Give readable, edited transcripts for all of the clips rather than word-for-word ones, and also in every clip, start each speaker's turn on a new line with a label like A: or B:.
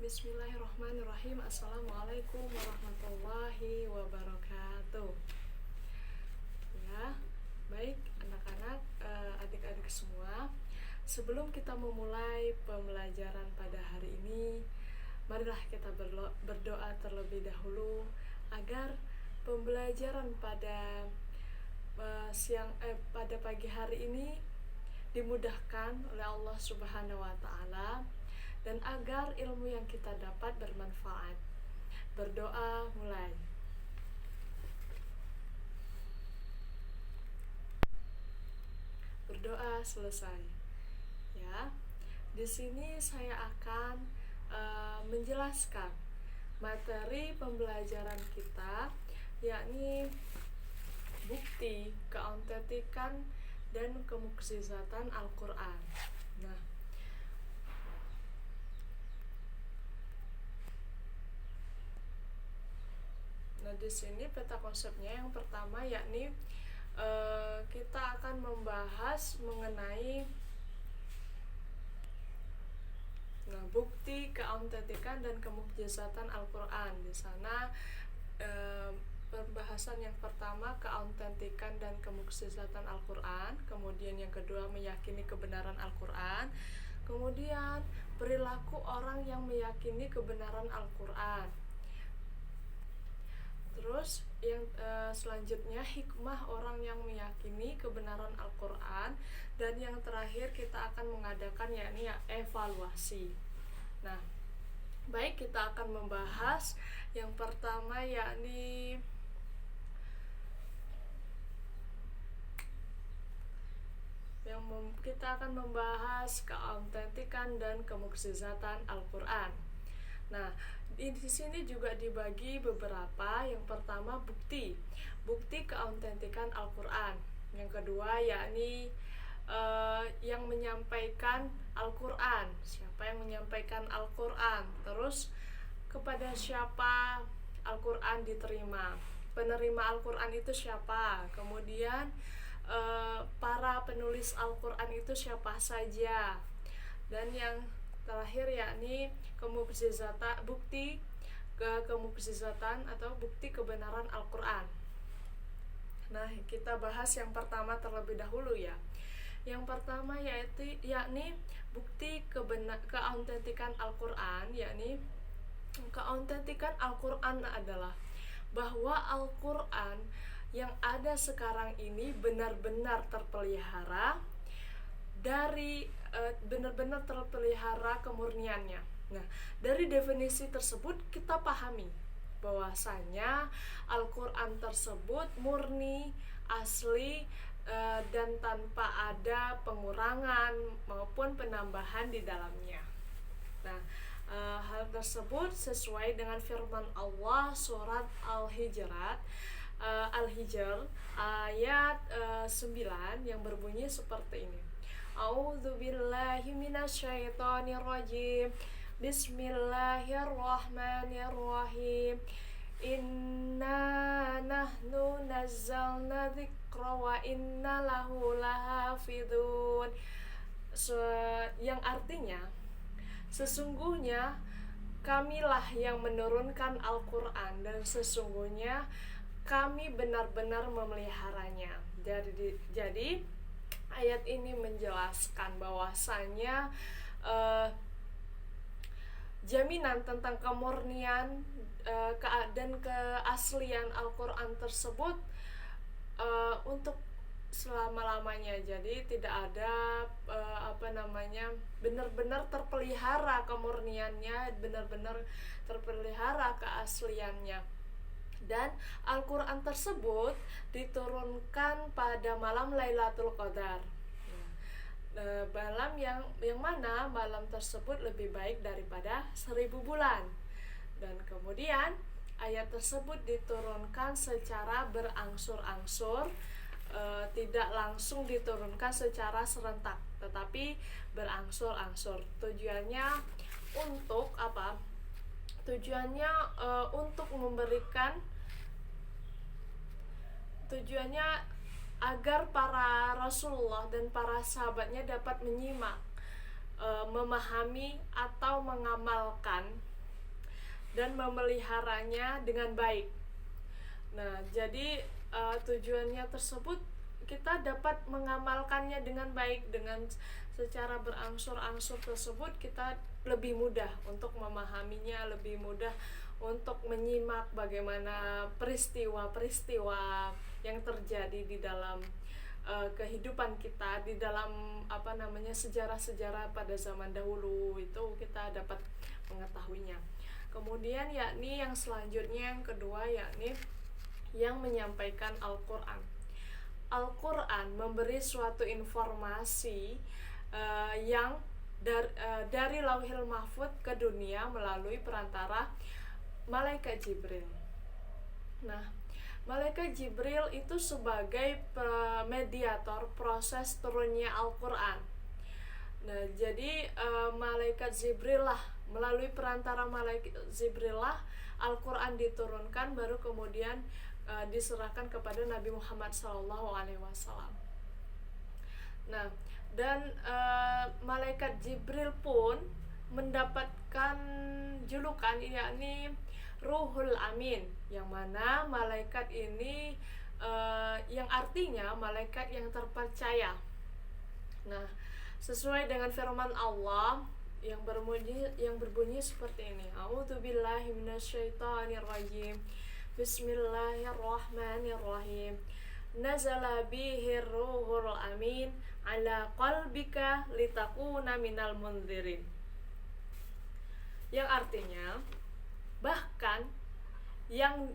A: Bismillahirrahmanirrahim. Assalamualaikum warahmatullahi wabarakatuh. Ya, baik anak-anak, adik-adik semua. Sebelum kita memulai pembelajaran pada hari ini, marilah kita berdoa terlebih dahulu agar pembelajaran pada pada pagi hari ini dimudahkan oleh Allah Subhanahu wa taala dan agar ilmu yang kita dapat bermanfaat. Berdoa mulai. Berdoa selesai. Ya. Di sini saya akan menjelaskan materi pembelajaran kita, yakni bukti keautentikan dan kemukjizatan Al-Qur'an. Nah, di sini peta konsepnya yang pertama yakni kita akan membahas mengenai bukti keautentikan dan kemukjizatan Al-Qur'an. Di sana pembahasan yang pertama keautentikan dan kemukjizatan Al-Qur'an, kemudian yang kedua meyakini kebenaran Al-Qur'an, kemudian perilaku orang yang meyakini kebenaran Al-Qur'an. Terus yang selanjutnya hikmah orang yang meyakini kebenaran Al-Qur'an, dan yang terakhir kita akan mengadakan yakni evaluasi. Nah, baik, kita akan membahas yang pertama yakni kita akan membahas keautentikan dan kemukjizatan Al-Qur'an. Nah, di sini juga dibagi beberapa. Yang pertama bukti keautentikan Al-Qur'an. Yang kedua yakni yang menyampaikan Al-Qur'an. Siapa yang menyampaikan Al-Qur'an? Terus kepada siapa Al-Qur'an diterima? Penerima Al-Qur'an itu siapa? Kemudian para penulis Al-Qur'an itu siapa saja? Dan yang terakhir yakni bukti kemukjizatan atau bukti kebenaran Al-Qur'an. Nah, kita bahas yang pertama terlebih dahulu ya. Yang pertama yakni bukti keautentikan Al-Qur'an, yakni keautentikan Al-Qur'an adalah bahwa Al-Qur'an yang ada sekarang ini benar-benar terpelihara benar-benar terpelihara kemurniannya. Nah, dari definisi tersebut kita pahami bahwasanya Al-Qur'an tersebut murni, asli, dan tanpa ada pengurangan maupun penambahan di dalamnya. Nah, hal tersebut sesuai dengan firman Allah surat Al-Hijr ayat 9 yang berbunyi seperti ini. A'udzubillahi minasyaitonirrajim. Bismillahirrahmanirrahim. Inna nahnu nazzalna dzikra wa inna lahu lahafidun. Yang artinya sesungguhnya kamilah yang menurunkan Al-Qur'an dan sesungguhnya kami benar-benar memeliharanya. Jadi ayat ini menjelaskan bahwasanya jaminan tentang kemurnian dan keaslian Al-Qur'an tersebut untuk selama-lamanya. Jadi tidak ada benar-benar terpelihara kemurniannya, benar-benar terpelihara keasliannya. Dan Al-Qur'an tersebut diturunkan pada malam Lailatul Qadar. Malam yang mana malam tersebut lebih baik daripada 1000 bulan. Dan kemudian ayat tersebut diturunkan secara berangsur-angsur, tidak langsung diturunkan secara serentak, tetapi berangsur-angsur. Tujuannya untuk apa? Untuk memberikan agar para Rasulullah dan para sahabatnya dapat menyimak, memahami atau mengamalkan dan memeliharanya dengan baik. Nah, jadi tujuannya tersebut kita dapat mengamalkannya dengan baik, dengan secara berangsur-angsur tersebut kita lebih mudah untuk memahaminya, lebih mudah untuk menyimak bagaimana peristiwa-peristiwa yang terjadi di dalam kehidupan kita, di dalam sejarah-sejarah pada zaman dahulu, itu kita dapat mengetahuinya. Kemudian yakni yang selanjutnya, yang kedua, yakni yang menyampaikan Al-Quran. Al-Quran memberi suatu informasi yang dari Lauhil Mahfudz ke dunia melalui perantara Malaikat Jibril. Nah, Malaikat Jibril itu sebagai mediator proses turunnya Al-Quran. Nah, jadi Malaikat Jibril lah, melalui perantara Malaikat Jibril lah Al-Quran diturunkan, baru kemudian diserahkan kepada Nabi Muhammad SAW. Nah, dan Malaikat Jibril pun mendapatkan julukan yakni Ruhul Amin, yang mana malaikat ini yang artinya malaikat yang terpercaya. Nah, sesuai dengan firman Allah yang berbunyi seperti ini. A'udzubillahi minasyaitonirrajim. Bismillahirrahmanirrahim. Nazala bihir ruhul amin ala qalbika litakuna minal mundzirin. Yang artinya bahkan yang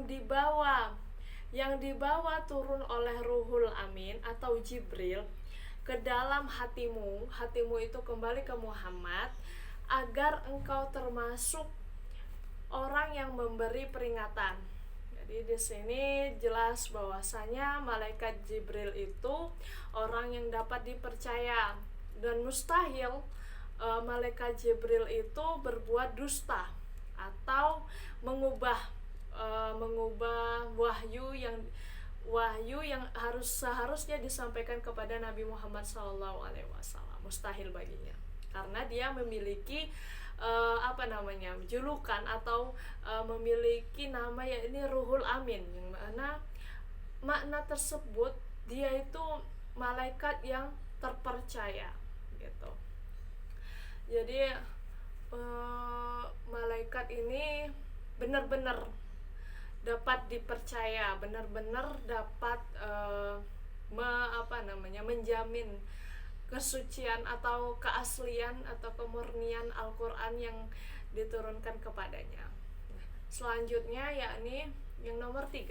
A: dibawa turun oleh Ruhul Amin atau Jibril ke dalam hatimu itu kembali ke Muhammad, agar engkau termasuk orang yang memberi peringatan. Jadi di sini jelas bahwasanya malaikat Jibril itu orang yang dapat dipercaya, dan mustahil malaikat Jibril itu berbuat dusta atau mengubah wahyu yang seharusnya disampaikan kepada Nabi Muhammad SAW. Mustahil baginya, karena dia memiliki julukan atau memiliki nama yakni Ruhul Amin, yang mana makna tersebut dia itu malaikat yang terpercaya gitu. Jadi malaikat ini benar-benar dapat dipercaya, benar-benar dapat menjamin kesucian atau keaslian atau kemurnian Al-Quran yang diturunkan kepadanya. Selanjutnya yakni yang nomor 3,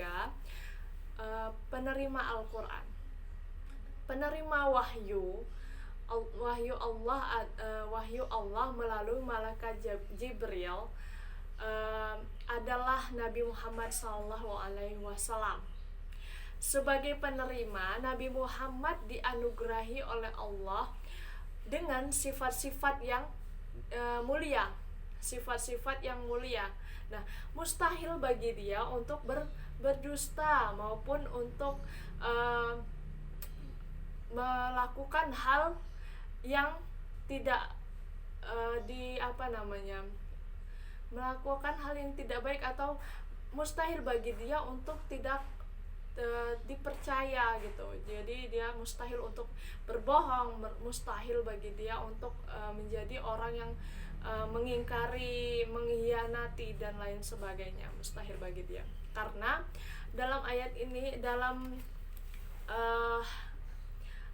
A: penerima Al-Quran. Penerima wahyu Allah melalui malaikat Jibril adalah Nabi Muhammad SAW. Sebagai penerima, Nabi Muhammad dianugerahi oleh Allah dengan sifat-sifat yang mulia, sifat-sifat yang mulia. Nah, mustahil bagi dia untuk berdusta maupun untuk melakukan hal yang tidak melakukan hal yang tidak baik, atau mustahil bagi dia untuk tidak dipercaya gitu. Jadi dia mustahil untuk berbohong, mustahil bagi dia untuk menjadi orang yang mengingkari, mengkhianati dan lain sebagainya. Mustahil bagi dia. Karena dalam ayat ini, dalam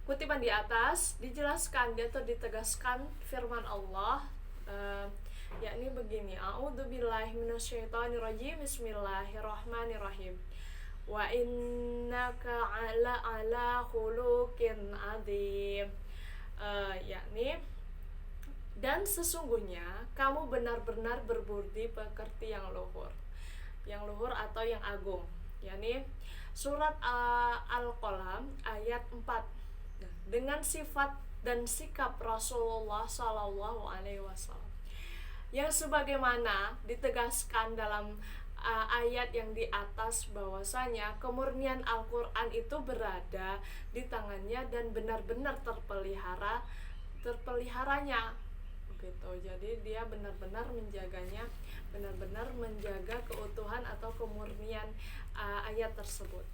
A: kutipan di atas dijelaskan atau ditegaskan firman Allah yakni begini. A'udzubillahi minasyaitonirrajim. Bismillahirrahmanirrahim. Wa innaka ala khuluqin adzim. Yakni, dan sesungguhnya kamu benar-benar berbudi pekerti yang luhur atau yang agung. Yakni surat Al-Qalam ayat 4. Nah, dengan sifat dan sikap Rasulullah SAW yang sebagaimana ditegaskan dalam ayat yang di atas, bahwasanya kemurnian Al-Quran itu berada di tangannya dan benar-benar terpeliharanya gitu. Jadi dia benar-benar menjaganya, benar-benar menjaga keutuhan atau kemurnian ayat tersebut.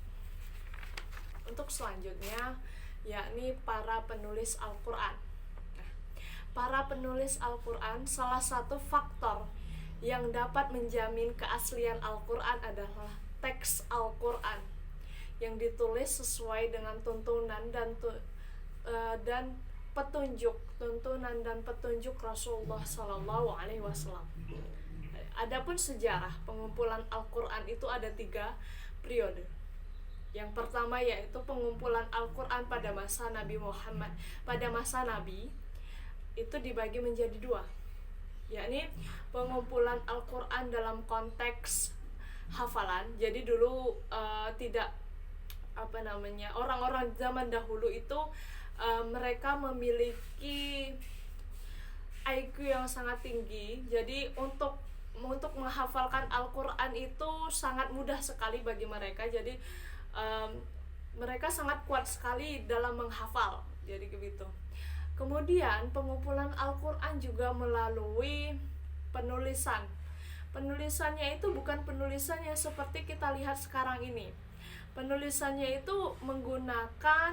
A: Untuk selanjutnya yakni para penulis Al-Quran. Nah, para penulis Al-Quran, salah satu faktor yang dapat menjamin keaslian Al-Quran adalah teks Al-Quran yang ditulis sesuai dengan tuntunan dan petunjuk Rasulullah Sallallahu Alaihi Wasallam. Adapun sejarah pengumpulan Al-Quran itu ada 3 periode. Yang pertama yaitu pengumpulan Al-Quran pada masa Nabi Muhammad. Pada masa Nabi itu dibagi menjadi 2, yakni pengumpulan Al-Quran dalam konteks hafalan. Jadi dulu tidak orang-orang zaman dahulu itu mereka memiliki IQ yang sangat tinggi. Jadi untuk menghafalkan Al-Quran itu sangat mudah sekali bagi mereka. Jadi mereka sangat kuat sekali dalam menghafal. Jadi begitu. Kemudian pengumpulan Al-Quran juga melalui penulisan. Penulisannya itu bukan penulisannya seperti kita lihat sekarang ini. Penulisannya itu menggunakan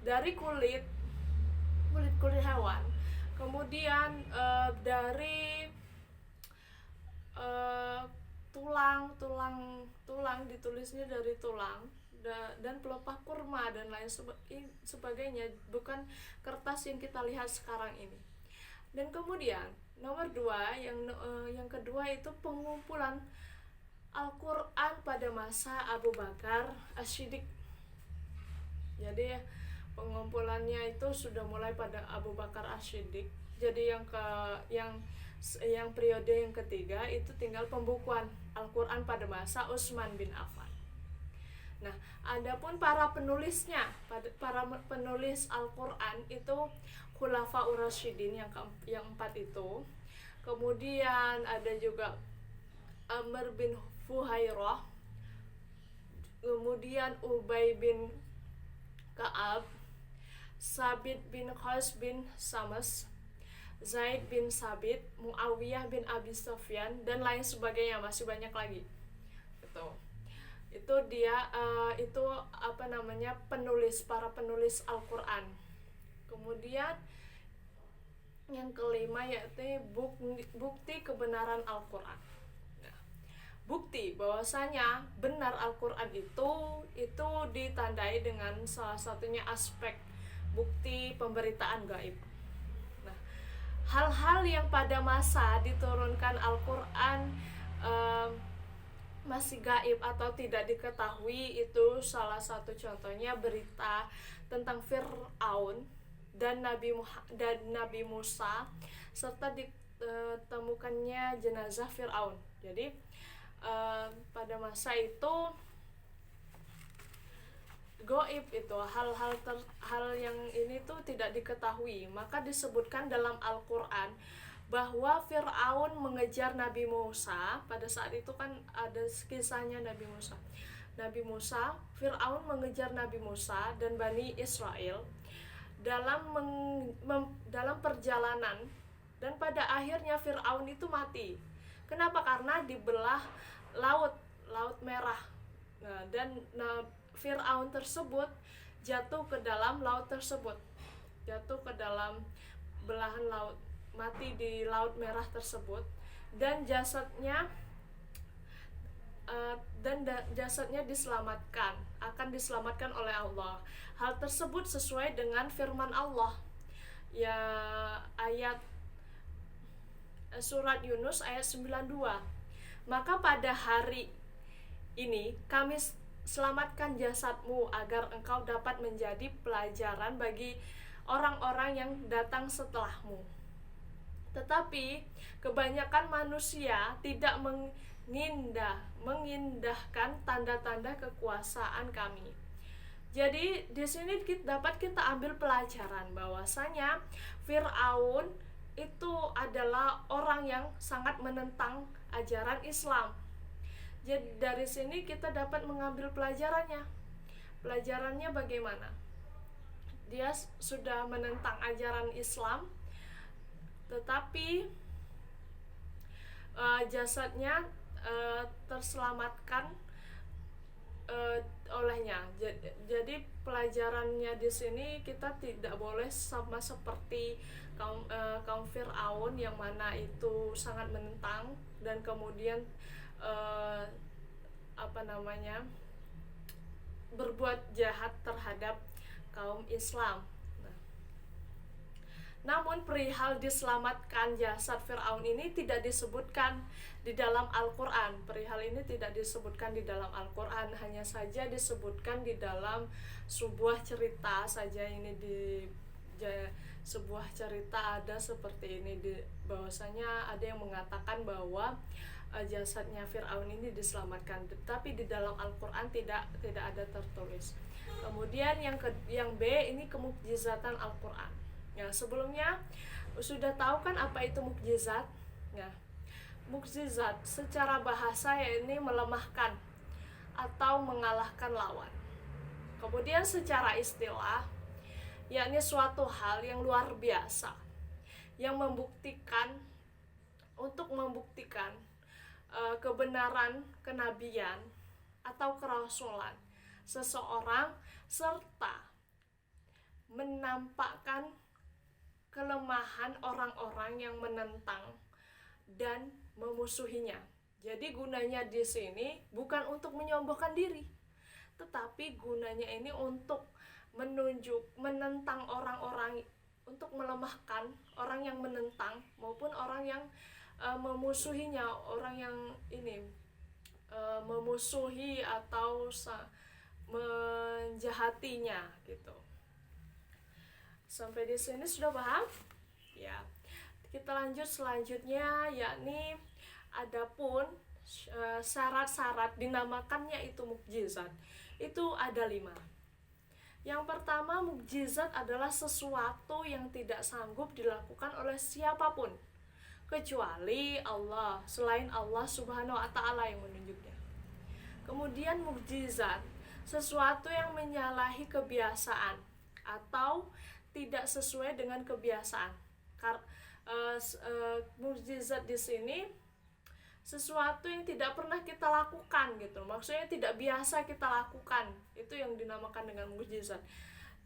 A: dari kulit hewan, kemudian dari tulang ditulisnya dari tulang dan pelepah kurma dan lain sebagainya, bukan kertas yang kita lihat sekarang ini. Dan kemudian nomor 2 yang kedua itu pengumpulan Al-Quran pada masa Abu Bakar As-Siddiq. Jadi pengumpulannya itu sudah mulai pada Abu Bakar As-Siddiq. Jadi yang periode yang ketiga itu tinggal pembukuan Al-Quran pada masa Utsman bin Affan. Nah, adapun para penulisnya, para penulis Al-Quran itu Khulafaur Rasyidin yang 4 itu. Kemudian ada juga Amr bin Fuhairah, kemudian Ubay bin Ka'ab, Sabit bin Qais bin Samas, Zaid bin Sabit, Muawiyah bin Abi Sufyan, dan lain sebagainya, masih banyak lagi. Itu dia para penulis Al-Quran. Kemudian yang kelima yaitu bukti kebenaran Al-Quran. Bukti bahwasanya benar Al-Quran itu ditandai dengan salah satunya aspek bukti pemberitaan gaib. Nah, hal-hal yang pada masa diturunkan Al-Quran masih gaib atau tidak diketahui, itu salah satu contohnya berita tentang Fir'aun dan Nabi Musa serta ditemukannya jenazah Fir'aun. Jadi pada masa itu gaib itu hal yang ini tuh tidak diketahui, maka disebutkan dalam Al-Quran bahwa Fir'aun mengejar Nabi Musa. Pada saat itu kan ada kisahnya Nabi Musa, Fir'aun mengejar Nabi Musa dan Bani Israel dalam perjalanan, dan pada akhirnya Fir'aun itu mati. Kenapa? Karena dibelah laut merah. Dan Fir'aun tersebut jatuh ke dalam laut tersebut, jatuh ke dalam belahan laut, mati di laut merah tersebut, dan jasadnya akan diselamatkan oleh Allah. Hal tersebut sesuai dengan firman Allah ya, ayat surat Yunus ayat 92. Maka pada hari ini kami selamatkan jasadmu agar engkau dapat menjadi pelajaran bagi orang-orang yang datang setelahmu. Tetapi kebanyakan manusia tidak mengindahkan tanda-tanda kekuasaan kami. Jadi di sini dapat kita ambil pelajaran bahwasanya Fir'aun itu adalah orang yang sangat menentang ajaran Islam. Jadi dari sini kita dapat mengambil pelajarannya. Pelajarannya bagaimana? Dia sudah menentang ajaran Islam, tetapi jasadnya terselamatkan olehnya. Jadi pelajarannya di sini kita tidak boleh sama seperti kaum Fir'aun yang mana itu sangat menentang dan kemudian berbuat jahat terhadap kaum Islam. Namun perihal diselamatkan jasad Fir'aun ini tidak disebutkan di dalam Al-Quran. Perihal ini tidak disebutkan di dalam Al-Quran, hanya saja disebutkan di dalam sebuah cerita saja. Ini di sebuah cerita ada seperti ini, bahwasanya ada yang mengatakan bahwa jasadnya Fir'aun ini diselamatkan, tetapi di dalam Al-Quran tidak ada tertulis. Kemudian yang B, ini kemukjizatan Al-Quran. Ya, sebelumnya sudah tahu kan apa itu mukjizat? Ya, mukjizat secara bahasa ya ini melemahkan atau mengalahkan lawan. Kemudian secara istilah, yakni suatu hal yang luar biasa yang membuktikan kebenaran kenabian atau kerasulan seseorang serta menampakkan kelemahan orang-orang yang menentang dan memusuhinya. Jadi gunanya di sini bukan untuk menyombongkan diri, tetapi gunanya ini untuk menentang orang-orang, untuk melemahkan orang yang menentang maupun orang yang memusuhinya, orang yang ini memusuhi atau menjahatinya gitu. Sampai di sini sudah paham? Ya. Kita lanjut selanjutnya, yakni adapun syarat-syarat dinamakannya itu mukjizat. Itu ada 5. Yang pertama, mukjizat adalah sesuatu yang tidak sanggup dilakukan oleh siapapun kecuali Allah, selain Allah Subhanahu wa taala yang menunjuknya. Kemudian mukjizat, sesuatu yang menyalahi kebiasaan atau tidak sesuai dengan kebiasaan. Mukjizat di sini sesuatu yang tidak pernah kita lakukan gitu. Maksudnya tidak biasa kita lakukan. Itu yang dinamakan dengan mukjizat.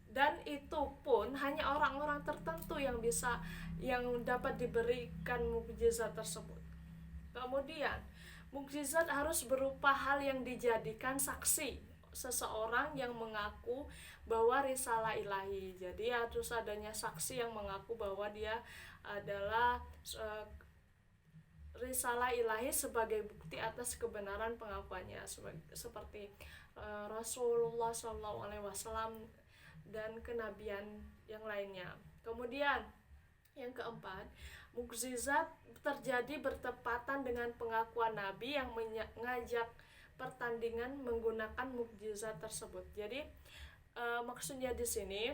A: Dan itu pun hanya orang-orang tertentu yang dapat diberikan mukjizat tersebut. Kemudian, mukjizat harus berupa hal yang dijadikan saksi seseorang yang mengaku bahwa risalah ilahi. Jadi harus adanya saksi yang mengaku bahwa dia adalah risalah ilahi sebagai bukti atas kebenaran pengakuannya, seperti Rasulullah SAW dan kenabian yang lainnya. Kemudian yang keempat, mukjizat terjadi bertepatan dengan pengakuan Nabi yang mengajak pertandingan menggunakan mukjizat tersebut. Jadi maksudnya di sini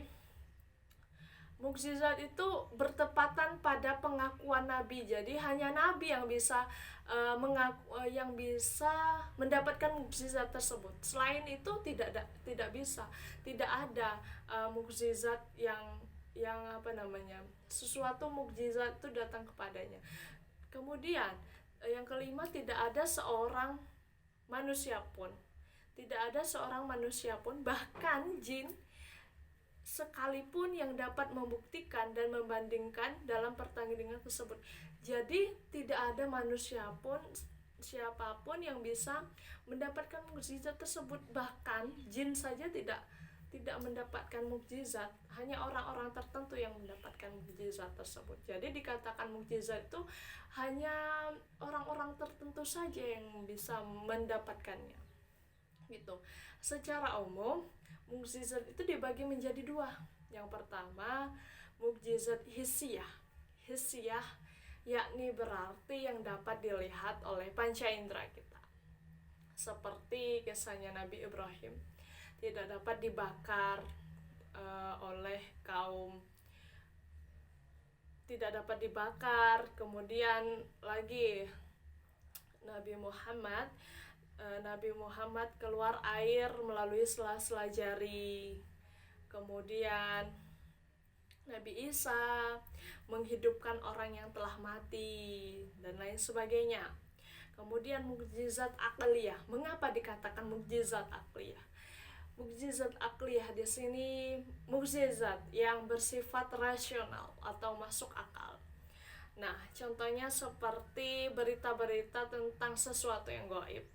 A: mukjizat itu bertepatan pada pengakuan Nabi. Jadi hanya Nabi yang bisa yang bisa mendapatkan mukjizat tersebut. Selain itu tidak bisa. Tidak ada mukjizat yang sesuatu mukjizat itu datang kepadanya. Kemudian yang kelima, tidak ada seorang manusia pun, bahkan jin sekalipun yang dapat membuktikan dan membandingkan dalam pertandingan tersebut. Jadi tidak ada manusia pun, siapapun yang bisa mendapatkan mukjizat tersebut. Bahkan jin saja tidak mendapatkan mukjizat, hanya orang-orang tertentu yang mendapatkan mukjizat tersebut. Jadi dikatakan mukjizat itu hanya orang-orang tertentu saja yang bisa mendapatkannya gitu. Secara umum mukjizat itu dibagi menjadi 2. Yang pertama, mukjizat hissiyah, yakni berarti yang dapat dilihat oleh panca indera kita, seperti kisahnya Nabi Ibrahim tidak dapat dibakar kemudian lagi Nabi Muhammad keluar air melalui sela-sela jari. Kemudian Nabi Isa menghidupkan orang yang telah mati, dan lain sebagainya. Kemudian mukjizat akliyah. Mengapa dikatakan mukjizat akliyah? Mukjizat akliyah di sini mukjizat yang bersifat rasional atau masuk akal. Nah, contohnya seperti berita-berita tentang sesuatu yang gaib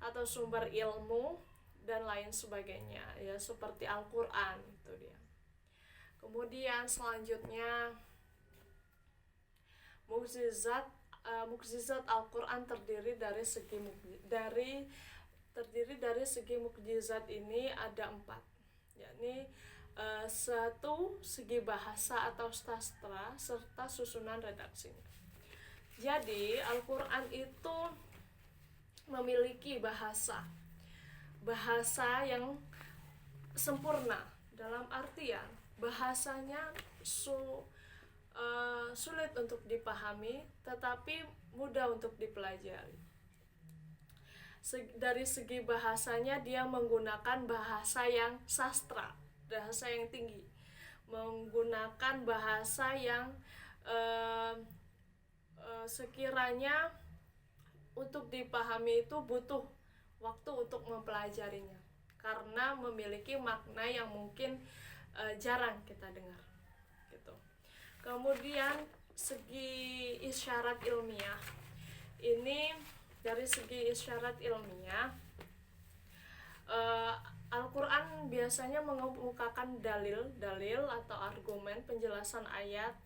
A: atau sumber ilmu dan lain sebagainya, ya seperti Al-Qur'an itu dia. Kemudian selanjutnya mukjizat Al-Qur'an terdiri dari segi mukjizat ini ada 4, yakni satu, segi bahasa atau sastra serta susunan redaksinya. Jadi Al-Qur'an itu memiliki bahasa yang sempurna, dalam artian bahasanya sulit untuk dipahami tetapi mudah untuk dipelajari. Dari segi bahasanya dia menggunakan bahasa yang sastra, bahasa yang tinggi, menggunakan bahasa yang sekiranya untuk dipahami itu butuh waktu untuk mempelajarinya karena memiliki makna yang mungkin jarang kita dengar gitu. Kemudian segi isyarat ilmiah. Ini dari segi isyarat ilmiah, Al-Qur'an biasanya mengemukakan dalil atau argumen, penjelasan ayat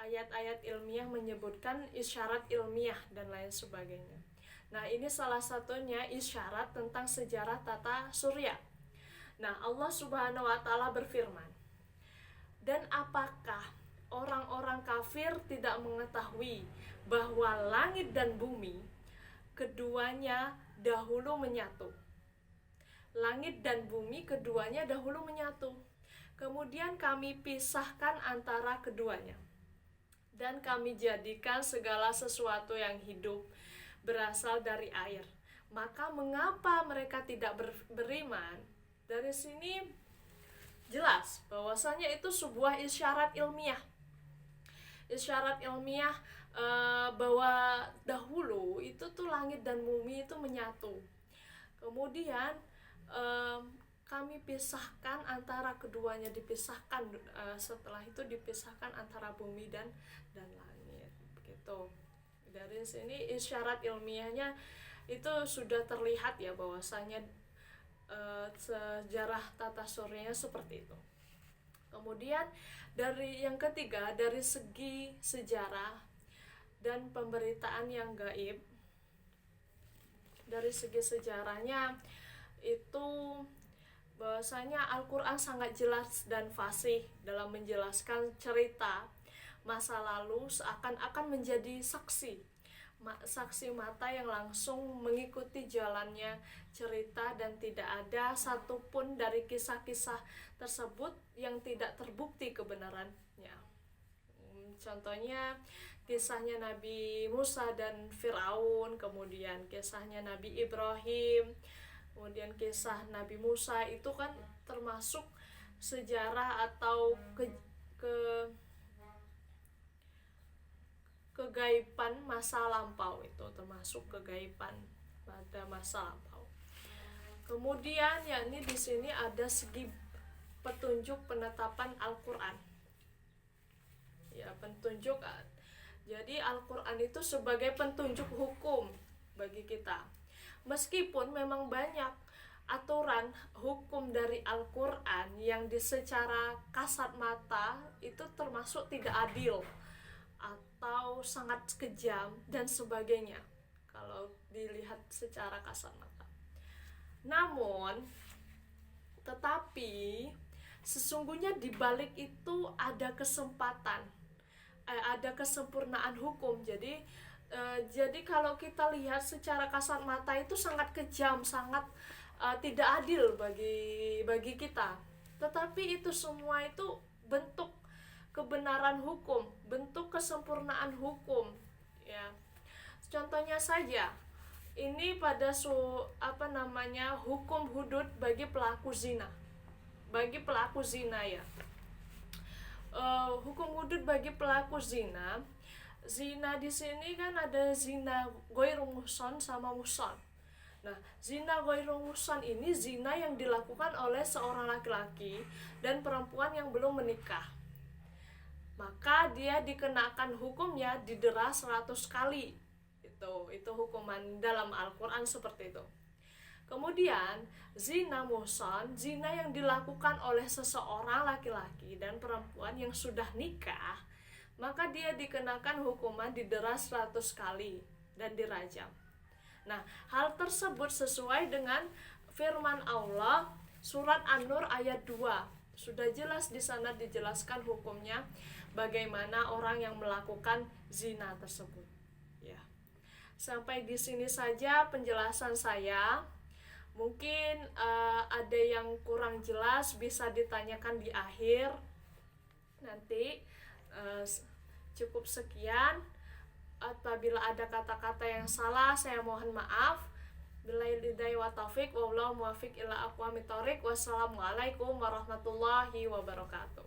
A: ayat-ayat ilmiah menyebutkan isyarat ilmiah dan lain sebagainya. Nah, ini salah satunya isyarat tentang sejarah tata surya. Nah, Allah Subhanahu wa taala berfirman, "Dan apakah orang-orang kafir tidak mengetahui bahwa langit dan bumi keduanya dahulu menyatu?" Langit dan bumi keduanya dahulu menyatu. Kemudian kami pisahkan antara keduanya. Dan kami jadikan segala sesuatu yang hidup berasal dari air. Maka mengapa mereka tidak beriman? Dari sini jelas bahwasanya itu sebuah isyarat ilmiah. Isyarat ilmiah bahwa dahulu itu tuh langit dan bumi itu menyatu. Kemudian kami pisahkan antara keduanya, dipisahkan setelah itu dipisahkan antara bumi dan langit begitu. Dari sini isyarat ilmiahnya itu sudah terlihat ya bahwasanya sejarah tata suryanya seperti itu. Kemudian dari yang ketiga, dari segi sejarah dan pemberitaan yang gaib. Dari segi sejarahnya itu bahwasanya Al-Qur'an sangat jelas dan fasih dalam menjelaskan cerita masa lalu seakan-akan menjadi saksi mata yang langsung mengikuti jalannya cerita, dan tidak ada satupun dari kisah-kisah tersebut yang tidak terbukti kebenarannya. Contohnya kisahnya Nabi Musa dan Fir'aun, kemudian kisahnya Nabi Ibrahim, kemudian kisah Nabi Musa itu kan termasuk sejarah atau kegaiban masa lampau, itu termasuk kegaiban pada masa lampau. Kemudian yakni di sini ada segi petunjuk penetapan Al-Qur'an. Ya, petunjuk. Jadi Al-Qur'an itu sebagai petunjuk hukum bagi kita. Meskipun memang banyak aturan hukum dari Al-Qur'an yang secara kasat mata itu termasuk tidak adil atau sangat kejam dan sebagainya kalau dilihat secara kasat mata. Namun tetapi sesungguhnya di balik itu ada kesempatan, ada kesempurnaan hukum. Jadi kalau kita lihat secara kasat mata itu sangat kejam, sangat tidak adil bagi kita. Tetapi itu semua itu bentuk kebenaran hukum, bentuk kesempurnaan hukum, ya. Contohnya saja, ini pada hukum hudud bagi pelaku zina. bagi pelaku zina ya. Hukum hudud bagi pelaku zina. Zina di sini kan ada zina ghairu muhsan sama muhsan. Nah, zina ghairu muhsan ini zina yang dilakukan oleh seorang laki-laki dan perempuan yang belum menikah. Maka dia dikenakan hukumnya didera 100 kali. Itu hukuman dalam Al-Qur'an seperti itu. Kemudian zina muhsan, zina yang dilakukan oleh seseorang laki-laki dan perempuan yang sudah nikah, maka dia dikenakan hukuman didera 100 kali dan dirajam. Nah, hal tersebut sesuai dengan firman Allah surat An-Nur ayat 2. Sudah jelas di sana dijelaskan hukumnya bagaimana orang yang melakukan zina tersebut. Ya. Sampai di sini saja penjelasan saya. Mungkin ada yang kurang jelas bisa ditanyakan di akhir. Nanti cukup sekian. Apabila ada kata-kata yang salah saya mohon maaf. Billahi hidayah wa taufik wallahu muwaffiq ila aqwamit thoriq. Wassalamualaikum warahmatullahi wabarakatuh.